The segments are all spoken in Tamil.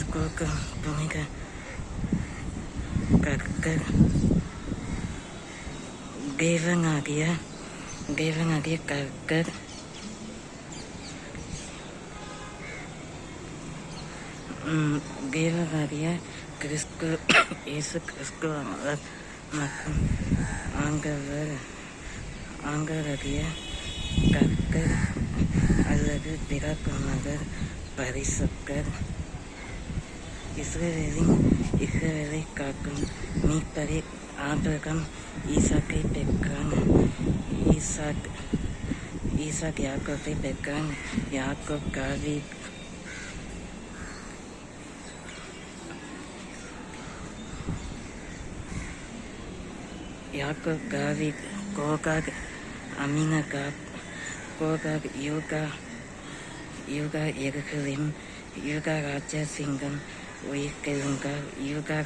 Skokam Bhumika Kakar Devanagya Kakar Devanagya Kristu Yesu Kristu Makam Angaradya Kakar அல்லது பிறக்குமகர் பரிசுக்கர் இஸ்ரவேலை காக்கும் மீட்பரே ஆபிரகாம் ஈசாக்கை பெற்றான். ஈசாக் யாக்கோபை பெற்றான். யாக்கோப் தாவீத் கோகாக் அமினகாப் கோகாக் யூகா எருசலேம் யூகா ராஜசிங்கம் உயிர்த்தெழுந்தார். யூகா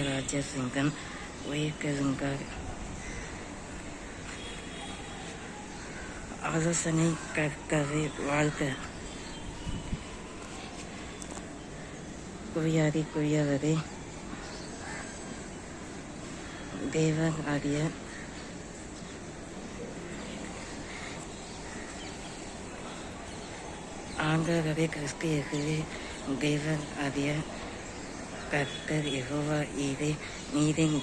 ராஜசிங்கம் உயிர்த்தெழுந்தார். ஆலோசனை கர்த்தரை வாழ்க. குவியாதே தேவன் ஆகிய ஆண்டவரே கிறிஸ்து இயேசுவே தேவன் ஆகிய கர்த்தர் யெகோவா ஈரே நீரின்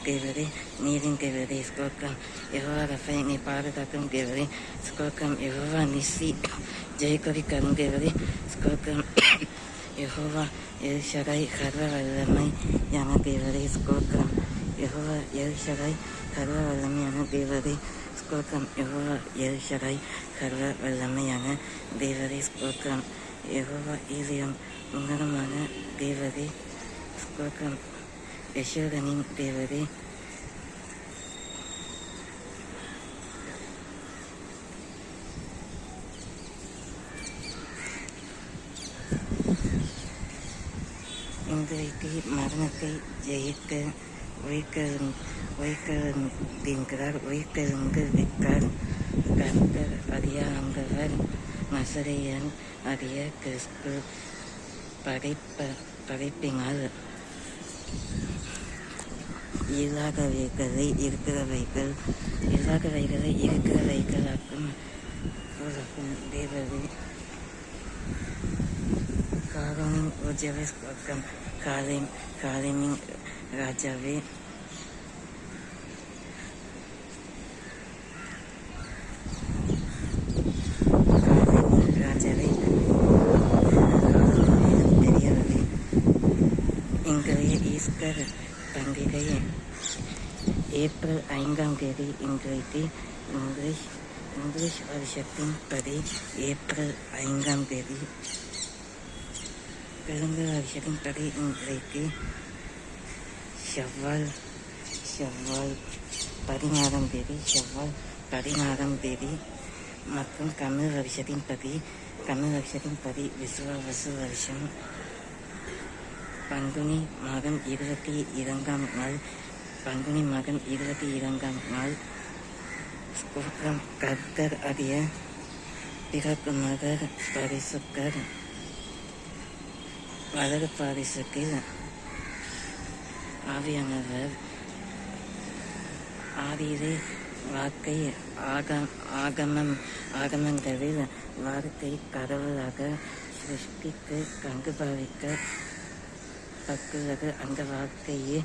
தேவரே ஸ்தோத்திரம். யெகோவா ரஃபா நீ பாதுகாக்கும் தேவரே ஸ்தோத்திரம். யெகோவா நிசி ஜெயக்கொடி கரும் தேவரே ஸ்தோத்திரம். யெகோவா எல் ஷடாய் சர்வ வல்லமையான தேவரே ஸ்தோத்திரம். யெகோவா எல் ஷடாய் சர்வ வல்லமையான தேவரே ஸ்தோத்திரம். யெகோவா எல் ஷடாய் சர்வ வல்லமையான தேவரே ஸ்தோத்திரம். யெகோவா ஈரியம் உன்னதமான தேவரே ஸ்தோத்திரம். யெஷூரனின் தேவரே இன்றைக்கு மரணத்தை ஜெயிக்க உயிர்த்தெழுந்திருக்கிறார். உயிர்த்தெழுந்து விட்டார். கர்த்தர் அறிய ஆண்டவர் நசரேயன் அறிய கிறிஸ்து படைப்பினால் இல்லாதவைகளை இருக்கிறவைகளாக்கும் தேவரே காலமின் உஜ்ஜவே ஸ்தோத்திரம். காலமின் ராஜாவே இன்றைய ஈஸ்டர் பண்டிகை ஏப்ரல் 5ஆம் தேதி. இன்றைக்கு இங்கிலீஷ் வருஷத்தின் படி ஏப்ரல் 5ஆம் தேதி. தெலுங்கு வருஷத்தின் படி இன்றைக்கு ஷவ்வால் 16ஆம் தேதி. மற்றும் தமிழ் வருஷத்தின் படி விசுவாச வருஷம் பங்குனி மாதம் 22ஆம் நாள். ஸ்தோத்திரம். கர்த்தர் அறிய பிறக்குமகர் பரிசுக்கர் வலது பாரிசுக்கில் ஆவியானவர் ஆதியிலே வாக்கை ஆகமங்களில் வார்த்தை கடவுளாக சிருஷ்டித்து அங்குபாவிக்க பக்குவது அந்த வார்த்தையை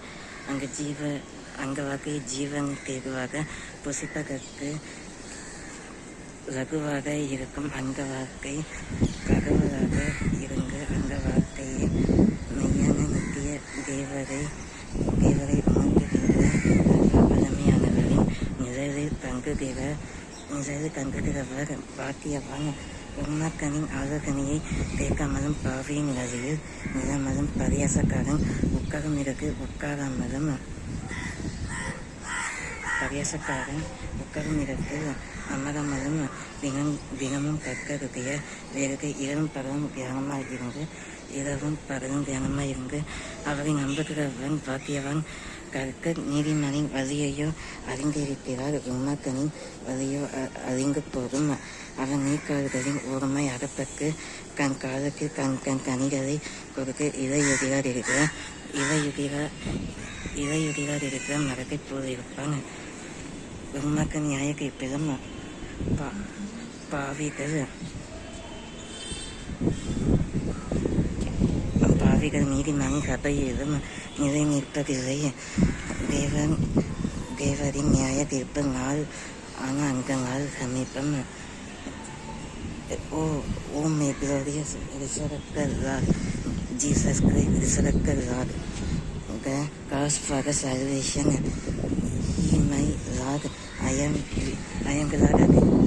ஜீவன் தேர்வாக புசிப்பதற்கு லகுவாக இருக்கும். அந்த வார்த்தை கடவுளாக இருந்து அந்த வார்த்தையை மெய்யான நித்திய தேவரை உணர்கின்ற வல்லமையானவரின் நிழலில் தங்குகிறவர் பாக்கியவான். உண்மக்கனின் ஆலோசனையை கேட்காமலும் பாவியின் வழியில் நிலமலும் பரியாசக்காரன் உட்காரும் இடத்தில் அமரமலும் தினமும் கற்கருடைய வேறு இரவும் பகலும் தியானமாயிருந்து அவரை நம்புகிறவன் பாக்கியவான். கற்க நீதிமனின் வழியையோ அறிந்திருக்கிறார் உண்மக்கனின் வழியோ அறிந்து போதும் அவன் நீக்காடுகளின் ஒருமை அகப்பற்கு கண் காலுக்கு கண் கனிகளை கொடுக்க இலையுதிரார் இருக்கிற மரத்தை போல் இருப்பான் உண்மக்க நியாயக்கு பெரும் பாவிகள் நீதிமன்ற சபையிலும் நிலை நிற்பதில்லை தேவரின் நியாய தீர்ப்பு நாள் ஆன அந்த நாள் சமீபம். Oh may glorious resurrected Lord, Jesus Christ resurrected Lord, the cause for the salvation. He my Lord, I am glad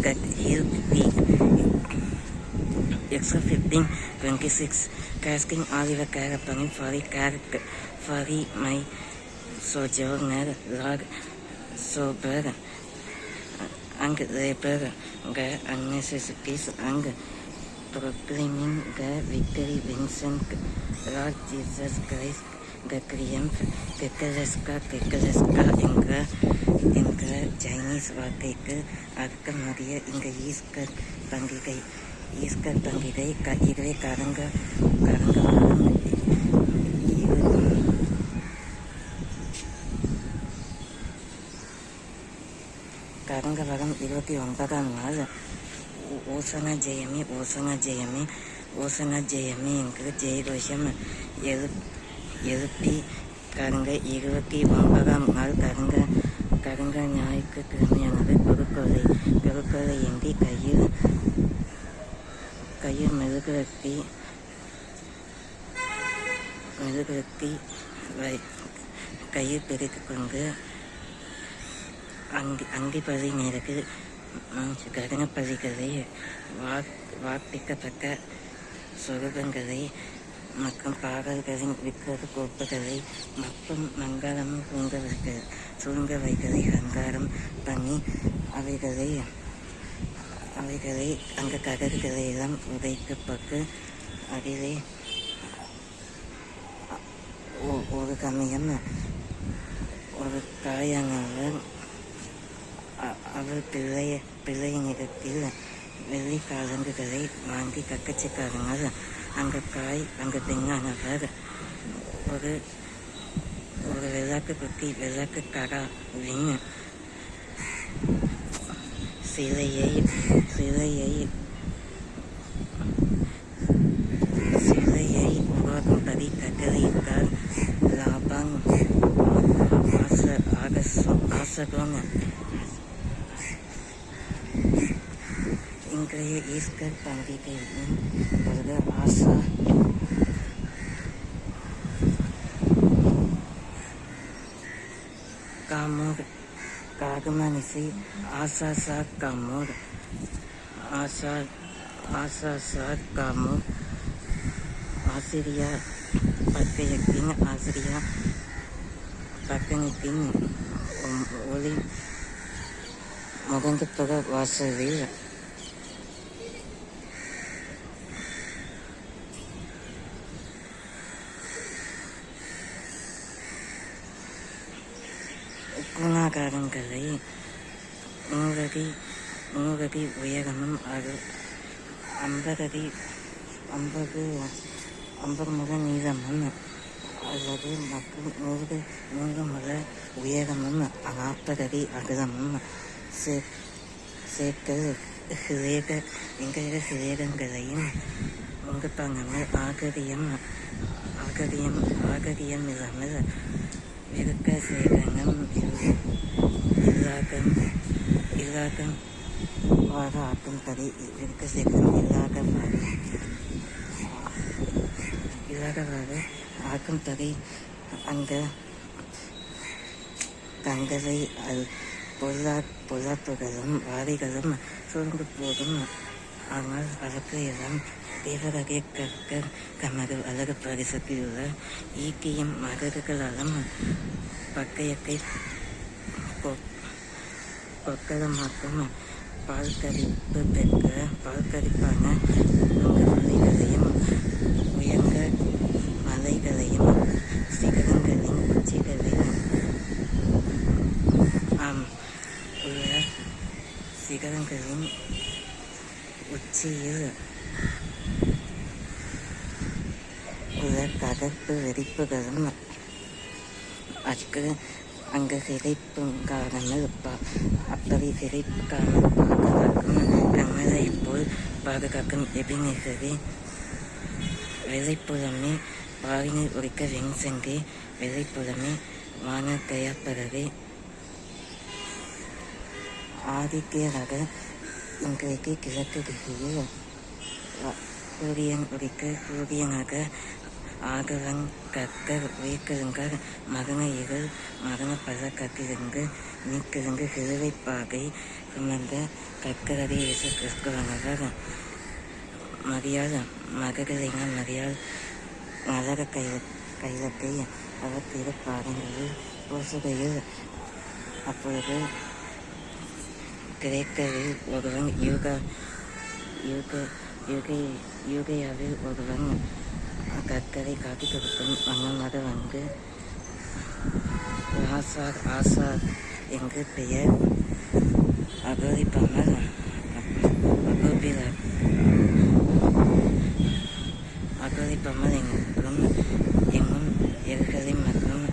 that He'll be. Extra 15:26, casting all your care upon Him, for He my sojourner, Lord, sober and labor the unnecessities and proclaiming the victory wins Lord Jesus Christ, the triumph. தெக்கலஸ்கா என்ற சைனீஸ் வார்த்தைக்கு அர்த்தமுடைய இந்த ஈஸ்டர் பண்டிகை இதுவே கடங்கவரம் 29ஆம் நாள். ஓசன ஜெயமே என்கிற ஜெயகோஷம் எழுப்பி கடங்க 29ஆம் நாள் கடங்க ஞாயிற்றுக்கிழமையானது பொருட்களை ஏந்தி கையில் மெழுகுவர்த்தி கையில் பிடித்து கொண்டு அங்கிப்பதி நேரத்தில் கருணப்பதிகளை வார்ப்பிக்கப்பட்ட சொரூபங்களை மற்றும் பாடல்களின் விக்கிர கோப்புகளை மற்றும் மங்களமும் சூழ்ந்த வைகளை சங்காரம் பண்ணி அவைகளை அந்த கடற்கரையெல்லாம் உடைக்கப்பட்டு அதிலே ஒரு சமயம் ஒரு தாயானவர் அவர் பிள்ளையினிடத்தில் வெள்ளி காலங்குகளை வாங்கி கக்கச்சிக்காரங்கள் அந்த பெண்ணானவர் ஒரு விளக்கு கடாவின் சிலையை உருவாக்கும்படி கட்டளையிட்டார். லாபாங் ஆசகோன் இன்றைய ஈஸ்டர் பண்டிகையின் பொழுது காமூர் காகமனிசை ஆசாசா காமூர் ஆசிரியா பக்கயத்தின் ஒளி முகந்துப்புற வாசலில் குணாகாரங்களை 100 அடி உயரமும் 50 முதல் நீளமும் அல்லது மற்றும் 100 முதல் உயரமும் 40 அடி அகலமும் என்கிற சிலேகங்களையும் உங்கப்பாங்கள் ஆகரியம் இல்லாமல் இருக்க சேகரம் இல்லாகம் வாக ஆக்கும்படி இருக்க சேகரம் இல்லாதவாறு ஆக்கும்படி அந்த தங்களை பொல்லாப்புகளும் வாரிகளும் சூழ்ந்து போதும். ஆனால் அதற்கு எல்லாம் தேவரகை தமது அழகு பரிசத்திலுள்ள ஈட்டியும் மகர்களாலும் பக்கையத்தை கொக்கலமாக்கும் பால்கரிப்பான மலைகளையும் உயர்ந்த மலைகளையும் சிகரங்களின் உச்சிகளில் மரங்களின் உச்சியில் உள்ள கதப்பு வெடிப்புகளும் அங்கு சிரிப்பும் காணாமல் அப்படி சிரிக்காமல் பாதுகாக்கும் கண்களை போல் பாதுகாக்கும் எபினேசரே, வெளிப்புறமே பாரினில் உரிக்க வெண்சங்கே, வெளிப்புறமே வான தயாப்பரவே, ஆதித்யராக இன்றைக்கு கிழக்கு திசையில் சூரியன் உரிக்க சூரியனாக ஆகவன் கற்கர் உயிர்கருங்கர் மகன இருள் மகன பல கத்திரங்கு நீக்கிருங்கு சிறுவை பாகை சுமந்த கற்கரடி இயேசு கிறிஸ்துவனவர் மரியாள் மகரினால் மரியாள் நலக கைலத்தை அவர் திருப்பாதங்களில் பூசுகையில் அப்பொழுது கிரேக்கரில் ஒருவன் யூகையாவில் ஒருவன் கற்கரை காட்டி கொடுக்கும் வண்ணமாக வந்து ஆசார் எங்கு பெயர் அகோரிப்பமல் எங்கும் எருகலை மற்றும்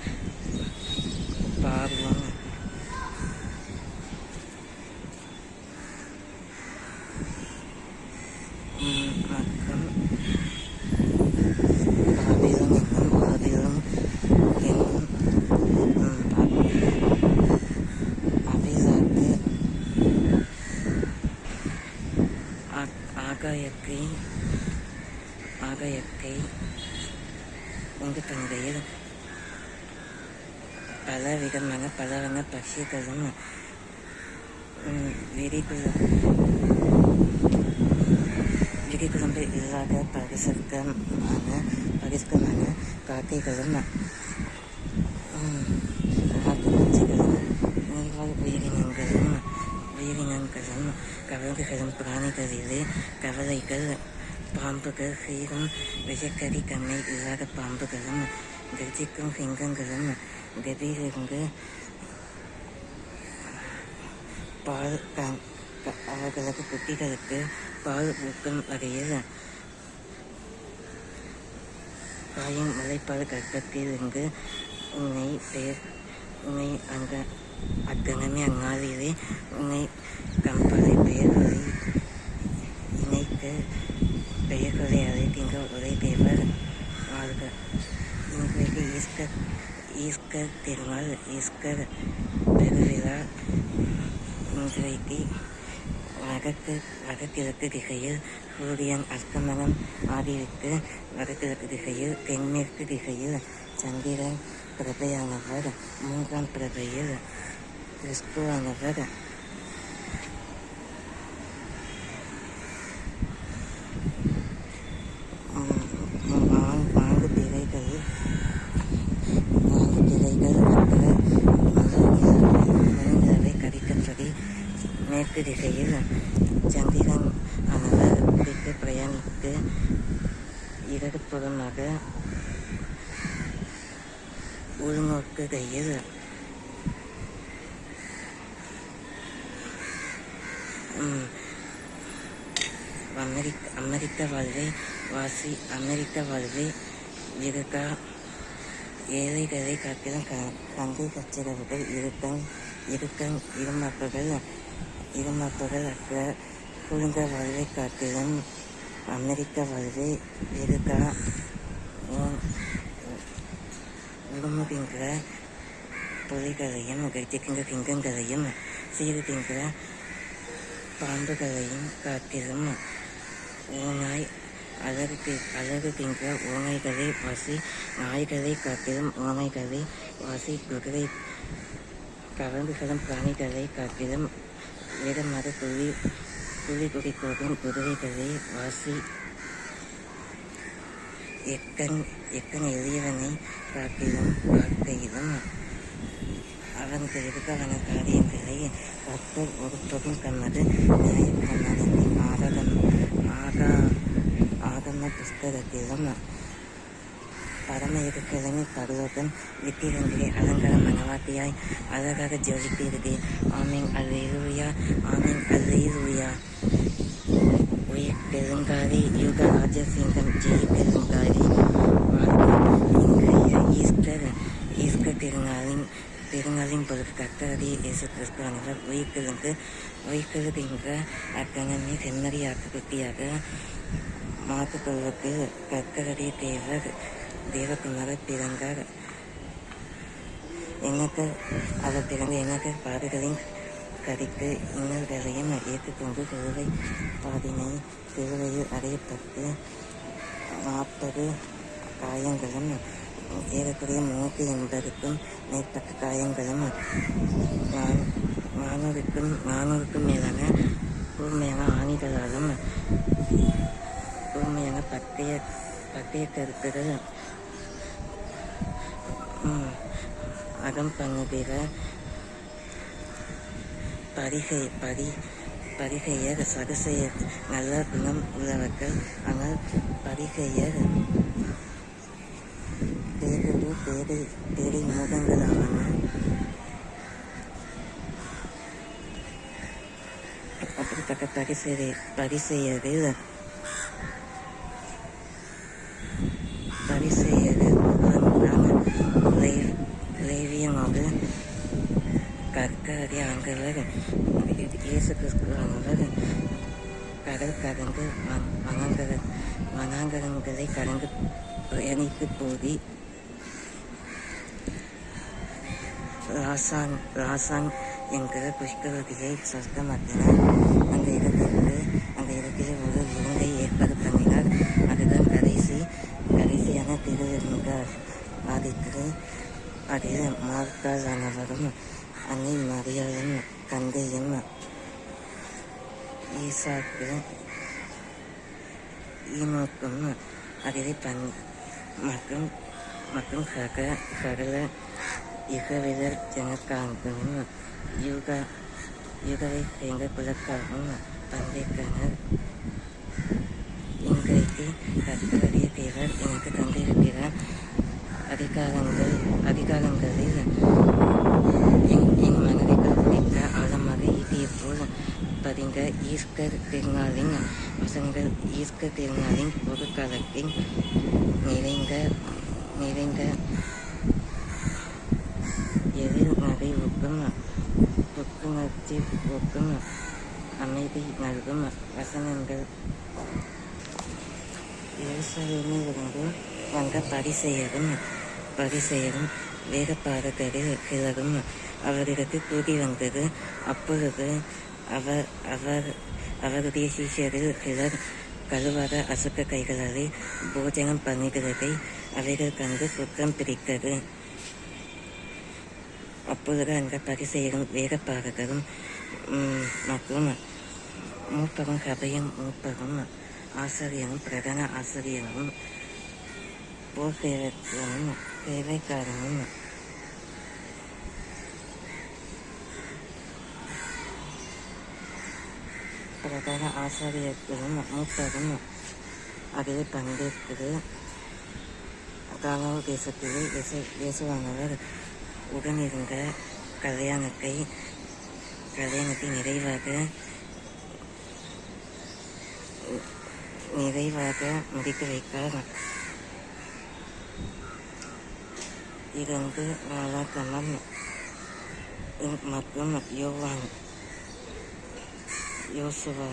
பார்வோம் மற்றும் ஆகாயத்தை உண்டு தந்தையில் பல வண்ண பட்சிகளும் விரிகுழம்பு இல்லாத பரிசுக்கமான காக்கைகளும் காட்டுப்பூச்சிகளும் நீர்வாழ் உயிரினங்களும் கவலைகளும் பிராணிகளிலே கவலைகள் பாம்புகள் சீரும் விஷக்கடி கண்ணை இல்லாத பாம்புகளும் கர்ஜிக்கும் சிங்கங்களும் கதியிலிருந்து பால் அவர்களது குட்டிகளுக்கு பால் ஊக்கும் வகையில் காயும் முளைப்பால் கர்ப்பத்திலிருந்து உன்னை அக்கணமே அங்காலிலே உன்னை கம்பளை பெயர்களை அழைக்கின்ற ஒரே தேவர் வாழ்க. இன்றைக்கு ஈஸ்டர் திருநாள், ஈஸ்டர் பெருவிழா. இன்றைக்கு வடகிழக்கு திசையில் சூரியன் அஸ்தமனம் ஆகிவிட்டு வடகிழக்கு திசையில் தென்மேற்கு திசையில் சந்திரன் பிரபையானவர், மூன்றாம் பிரபையில் கிறிஸ்துவானவர். நான்கு திரைகள் மனிதரை கடித்தபடி மேற்கு திசையில் சந்திரன் ஆனவர் பிடித்து பிரயாணித்து இடதுபுறமாக உள்நோக்குகையில் அமெரிக்க வாழ்வை இருக்கா ஏழைகளை காட்டிலும் கங்கை கச்சிறவர்கள் இருமப்புகள் அற்ற குழுந்த வாழ்வை காட்டிலும் அமெரிக்க வாழ்வை இருக்கா உடுமுகின்ற புலிகளையும் கடிக்கின்ற சிங்கங்களையும் சீருகின்ற பாம்புகளையும் காட்டிலும் ஓநாய் அழகுகின்ற ஓநாய்களை வாசி, நாய்களை காட்டிலும் ஓநாய்களை வாசி, குதிரை கவர்ந்து செல்லும் பிராணிகளை காட்டிலும் வேகமாக துள்ளி குதிக்கும் குதிரைகளை வாசி, எக்கன் எளியவனை காட்டிலும் காக்கையிலும் அவனுக்கான காரியங்களை கர்த்தர் ஒருபோதும் தமது நியாயப்பிரமாணத்தின் ஆகம புஸ்தகத்திலும் பரம இருக்கிழமை பருவகம் விட்டிருந்தே அலங்கார மனவாட்டியாய் அழகாக ஜொலிக்கிறதே. ஆமீன் அல்லேலூயா, ஆமீன் அல்லேலூயா. உயிர் பெருங்காரி யுகராஜ சிங்கம் ஜெய் பெருங்காரி. இன்றைய ஈஸ்டர் திருநாளின் பொழுது கர்த்தராகிய இயேசு கிறிஸ்துவானவர் உயிர்த்தெழுகின்ற அக்கணமே செம்மறியாட்டுக்குட்டியாக மாற்றுக்கொள்வதற்கு கர்த்தராகிய தேவகுமாரர் பிறந்தார். அவர் பிறந்த எனக்கு பாடுகளின் கடித்து இன்னல்களையும் ஏற்றுக்கொண்டு சிலுவையில் அறையப்பட்டு 40 காயங்களும் ஏறக்குறைய 380க்கும் மேற்பட்ட காயங்களும் 400க்கும் மேலான கூர்மையான ஆணிகளாலும் கூர்மையான பட்டய கருத்துகள் அகம் பண்ணுகிற பரிகையர் சகசெயர் நல்ல குணம் உள்ளவர்கள். ஆனால் பரிகையர் பேரை மோகங்களான. அப்படிப்பட்ட பரிசெயரில் லேவியனோடு கர்த்தராகிய ஆண்டவர் இயேசு கிறிஸ்துவானவர் கடல் கடந்து வனாந்தரங்களை கடந்து பயணித்து போதி ராசான் என்கிற புஷ்கரதியை சொர்க்கமாக்கினார். அந்த இடத்தில் ஒரு விருந்தை ஏற்பாடு பண்ணினார். அதுதான் கடைசியான திருவிருந்தாக ஆதித்து. அதில் மார்த்தாலானவரும் அன்னை மரியாளும் தந்தையும் ஈசாக்கு ஈனோக்கும் அதிலே மற்றும் சகல இகவிதர் ஜனக்காகவும் யுகவை சேர்ந்த குலக்காகவும் பந்தேற்றனர். இன்றைக்கு கர்த்தராகிய தேவர் எனக்கு தந்திருக்கிற அதிகாரங்களில் என் மனதிற்குள் பிடித்த ஆழமாக ஈட்டியை போல் பதிந்த ஈஸ்டர் திருநாளின் வசனங்கள் ஈஸ்டர் திருநாளின் பொதுக்காலத்தின் நிறைந்த எதிர்நகைவுக்கும் புத்துணர்ச்சிக்கும் அமைதி நல்கும் வசனங்கள். எருசலேமிலிருந்து வந்த பரிசேயரும் வேதபாரகரில் சிலரும் அவரிடத்தில் கூடி வந்தது. அப்பொழுது அவருடைய சீஷரில் சிலர் கழுவாத அசுத்த கைகளாலே போஜனம் பண்ணுகிறதை அவைகள் கண்டு குற்றம் பிடித்தது. அப்பொழுது அந்த பரிசேயரும் வேதபாரகரும் மற்றும் மூப்பரும் சபையின் மூப்பரும் ஆசிரியரும் பிரதான ஆசிரியரும் போர்சேவகரும் சேவைக்காரனும் பிரதான ஆசிரியர்களும் மூப்பரும் அதில் பங்கேற்று கானான் தேசத்திலே இயேசுவானவர் உடனிருந்த கல்யாணத்தை நிறைவாக முடித்து வைத்தார். 2 நாளாகமம் மற்றும் யோசுவா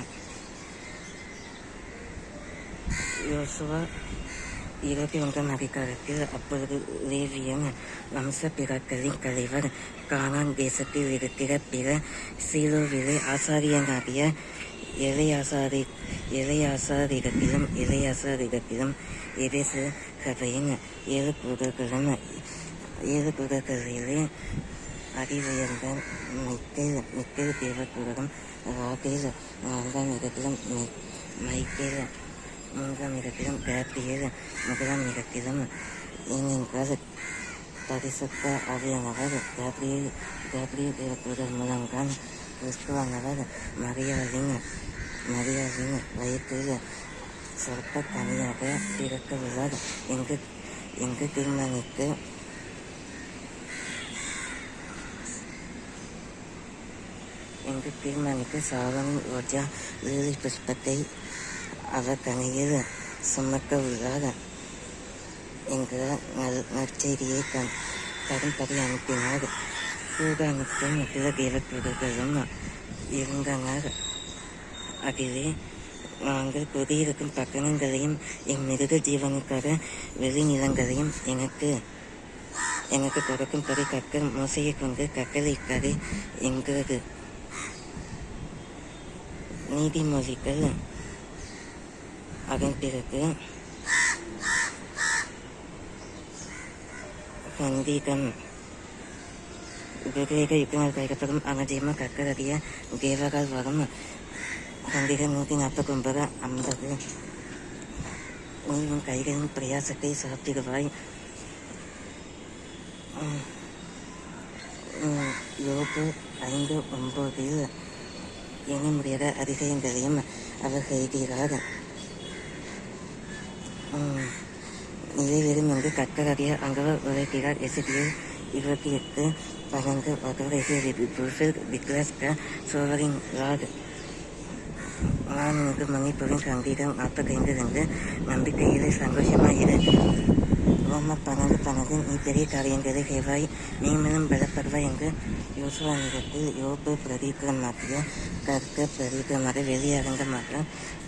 21ஆம் அதிகாரத்தில் அப்பொழுது லேவியன் வம்ச பிதாக்களின் தலைவர் கானான் தேசத்தில் இருக்கிற பிற சீலோவிலே ஆசாரியனாகிய எலெயாசாரிடத்திலும் எபேசு சபையின் 7 குருக்களிலே அதிவுயர்ந்த மிக்கேல் தேவகுருடும் ராகேல் 4ஆம் இடத்திலும் மைக்கேல் 3ஆம் இடத்திலும் கேப்ரியேல் 1ஆம் இடத்திலும். ஏனென்றால் பரிசுத்த ஆவியானவர் கேப்ரியேல் தேவகுருடர் மூலம்தான் கிறிஸ்துவானவர் மரியாளின் வயிற்றில் சொற்ப தனியாக பிறக்க உள்ளார் என்று தீர்மானித்து சாவணி ரோஜா லிலி புஷ்பத்தை அவர் தலையில் சுமக்க உள்ளார் என்கிற நற்செய்தியை தரும்படி அனுப்பினார். கூடானுக்கும் பிற தேவதூதர்களும் இருந்தனர். அதிலே நாங்கள் குடியிருக்கும் பட்டணங்களையும் என் மிருக ஜீவனுக்காக வெளிநிலங்களையும் எனக்கு கொடுக்கும்படி கர்த்தர் மோசையை கொண்டு கட்டளையிட்டார் என்கிறது. நீதிமொழிகள் அதன் பிறகு சங்கீதம் கிரேக யுகங்கள் பெயரப்படும் அனஜீம கக்கரடிய தேவகால் வரும் சங்கீதம் 149 50. உன் கைகளின் பிரயாசத்தை சாப்பிடுவாய். யோபு 5:9 எண்ண முடியாத அதிசயங்களையும் அவர் செய்கிறார். நிறைவேறும் என்று கர்த்தராகிய ஆண்டவர் உரைக்கிறார். எசேக்கியேல் 28:12 whatever he will fulfill declares the sovereign Lord. நான் உனக்கு மன்னிப்புவின் சங்கீதம் 45 நம்பிக்கையிலே சந்தோஷமாயிரு. ரோமர் 12 நீ பெரிய காரியங்களை செய்வாய், நீ மேலும் பலப்படுவாய் என்று யோசுவா நேரத்தில் யோபு பிரதிகரமாக கர்த்தர் பிரதிகரமாக வெளியரங்கமாக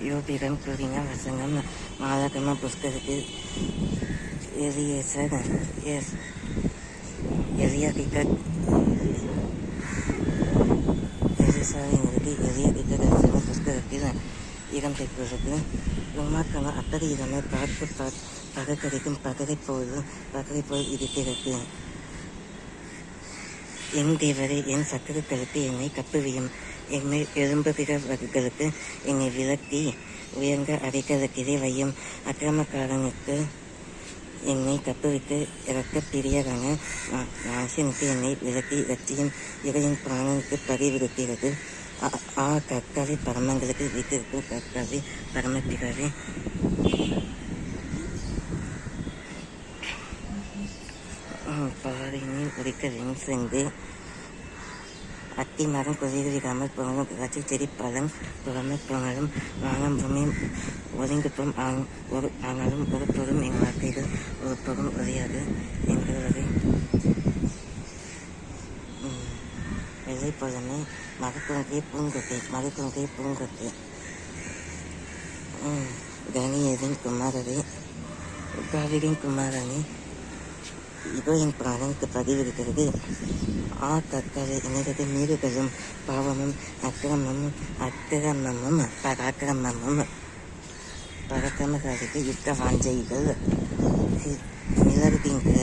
யோபிடம் கூறின வசனம் மாலாகம புஸ்தகத்தில் எலியாகிக்க புஸ்தகத்தில் இடம் பெற்றுள்ளது. உமாக்கான அத்தகைய இதனை பார்த்து பகக்கடிக்கும் பகரை போல் இருக்கிறது. என் தேவரை என் சத்துருக்களுக்கு என்னை கப்புவியும், என்னை எழும்புகிறவர்களுக்கு என்னை விலக்கி உயர்ந்த அடைக்கலத்திலே வையும். அக்கிரமக்காரனுக்கு என்னை தப்புவித்து இறக்க பிரியரான நாசனுக்கு என்னை விலக்கி ரட்சியும். இறையின் பிராணனுக்கு பறிவிடுக்கிறது. கற்காவை பரமங்களுக்கு வீட்டிற்கும் கற்காவை பரமப்பிகாவே. பாறையினில் உரிக்க வெண்செங்கு அத்தி மரம் குதிராமல் புறமும் திராட்சை செடி பழம் புறமை போனாலும் வானம் பூமி ஒதுங்கிப்போம். ஆனாலும் ஒரு பொருளும் என் வார்த்தைகள் ஒரு பொருளும் உரையாது என்கிறவரை வெள்ளை பொழுமை மரக்குழந்தையை பூங்கொட்டை கணியரின் குமாரரே காவிரியின் குமாரனே, இதோ என் பிராணனுக்கு பதிவிருக்கிறது. கற்காலை என்னிடத்து மீறுகளும் பாவமும் அக்கிரமமும் பராக்கிரமக்காரருக்கு யுத்த வாஞ்சைகள் மிளறு திங்கிற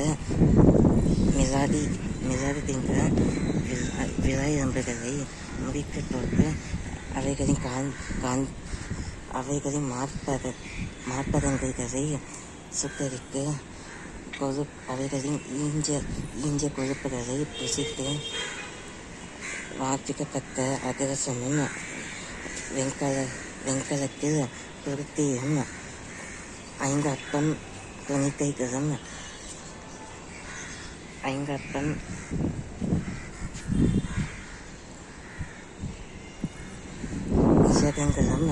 விளையம்புகளை முடிக்க போட்டு அவைகளின் மார்பதங்களை சுத்தரித்து அவைகளின் ஈஞ்ச கொழுப்புகளை புசித்து வார்ப்பிக்கப்பட்ட அதிரசமும் வெண்கலத்தில் பொருத்தியும் 5 அப்பம் துணிக்கைகளும் 5 அப்பம் விஷகங்களும்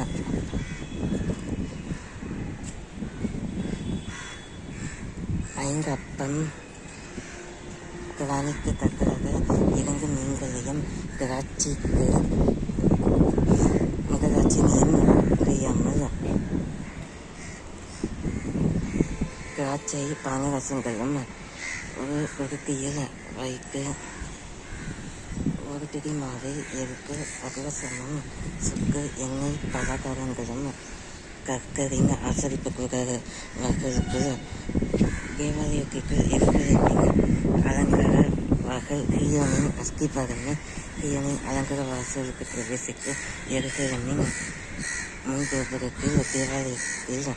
5 அப்பம் கிராணிக்கு தக்கதாக 2 மீன்களையும் முதலாட்சியையும் புரியாமல் திராட்சை பானரசங்களும் ஒரு பொருத்தியில் வைத்து ஒரு பிடி மாவை எடுத்து அதிரசமும் சுக்கு எண்ணெய் பலகாரங்களும் கர்த்தரின் ஆசரிப்பு கூடாரர்களுக்கு தேவாலயத்திற்கு எடுத்துரைப்பின் அலங்கார வாசல் ஹீயோனின் அஸ்திபாரமும் ஹீயோனின் அலங்கார வாசலுக்கு பிரவேசித்து எருசலேமின் முன்கோபுரத்தில் தேவாலயத்தில்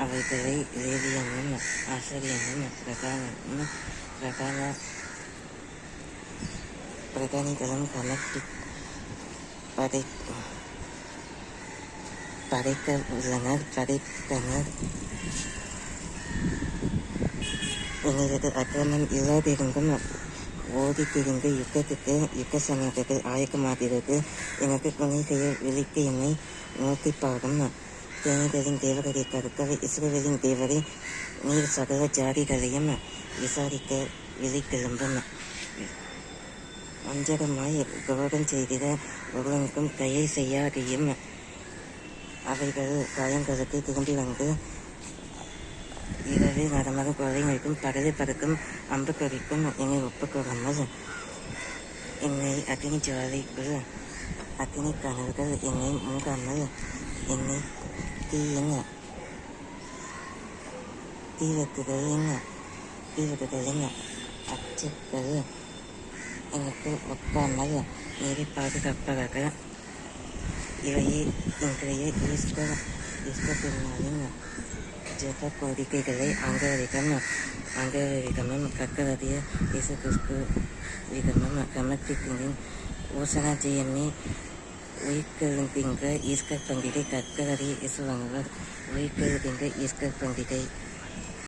அவைகளை லேவியனும் ஆசிரியனும் பிரதானிகளும் படைத்தனர். எங்களது அக்கிரமம் இல்லாதிருந்தும் ஓடி திரிந்து யுத்த சமயத்துக்கு ஆயக்கமாகிறது. எனக்கு துணை செய்ய விழித்து என்னை நோக்கி பாடும். தேனிகளின் தேவரை கருக்கவை இஸ்ரவேலின் தேவரை நீர் சகல ஜாதிகளையும் விசாரிக்க விழித்தெழும்பும். வஞ்சகமாய் துரோகம் செய்திட ஒருவனுக்கும் தயை செய்யாதையும் அவைகள் காயங்களுக்கு திரும்பி வந்து இரவில் நடமாடும் குழந்தைகளுக்கும் பகலில் பறக்கும் அம்பு கறிக்கும் என்னை ஒப்புக்கொள்ளாமல் என்னை அக்னி ஜுவாலைக்குள் அக்னி கனவுகள் என்னை மூடாமல் என்னை தீவக்குகளின் அச்சுக்கள் எனக்கு ஒப்பாமல் நீரை பாதுகாப்பாக. இவையே இன்றைய ஈஸ்டர் திருநாளின் ஜெப கோரிக்கைகளை ஆங்கரிகமும் கர்த்தராகிய இயேசு கிறிஸ்துவிடமும் சமர்ப்பிக்கின்றேன். ஓசனா ஜெயமே. உயிர்த்தெழுகின்ற ஈஸ்டர் பண்டிகை கர்த்தராகிய இயேசுவானவர் உயிர்த்தெழுகின்ற ஈஸ்டர் பண்டிகை.